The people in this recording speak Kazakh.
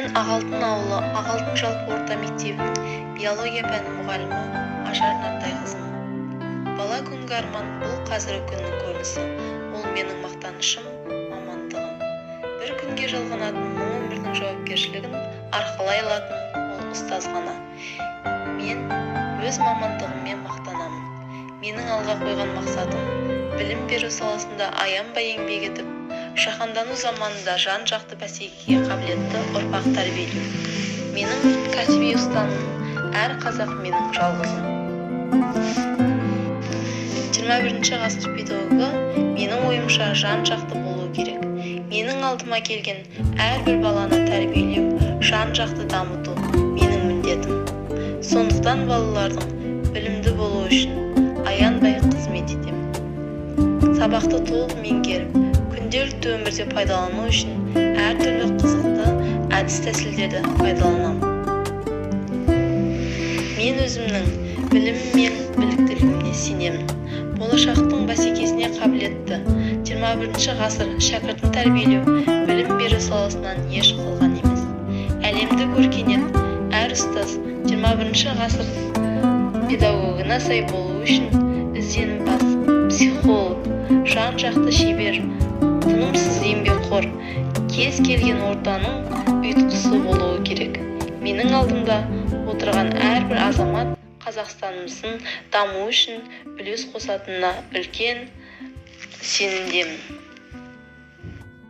Ағалтын ауылы Ағалтын жалпы орта мектебінің биология пәні мұғалімі Ажар Нартайқызы. Бала күнгі арман бұл қазіргі күннің көрінісі. Ол менің мақтанышым, мамандығым. Бір күнге жалғанатын мың өмірдің жауапкершілігін арқалай алатын ол ұстаз ғана. Мен өз мамандығыммен мақтанамын. Менің алға қойған мақсатым білім беру саласында аянбай еңбек етіп, жаһандану заманында жан-жақты бәсекеге қабілетті ұрпақ тәрбиелеу. Менің кәсіби ұстанымым әр қазақ менің жалғызым. 21 ғасыр педагогі менің ойымша жан-жақты болу керек. Менің алдыма келген әрбір баланы тәрбиелеу, жан-жақты дамыту менің міндетім. Сондықтан балалардың білімді болуы үшін аянбай қызмет етемін. Сабақты толық меңгеріп, күнделікті өмірде пайдалану үшін әртүрлі қызықты әдіс-тәсілдерді пайдаланамын. Мен өзімнің білімім мен біліктілігімде сенемін. Болашақтың бәсекесіне қабілетті 21 ғасыр шәкіртін тәрбиелеу білім беру саласынан еш қалған емес. Әлемдік өркениет әр ұстаз 21 ғасыр педагогына сай болу үшін ізденімпаз, психолог, жан-жақты шебер, тынымсыз еңбекқор, кез келген ортаның ұйытқысы болуы керек. Менің алдымда отырған әрбір азамат Қазақстанымыздың дамуы үшін үлес қосатынына үлкен сенімдемін.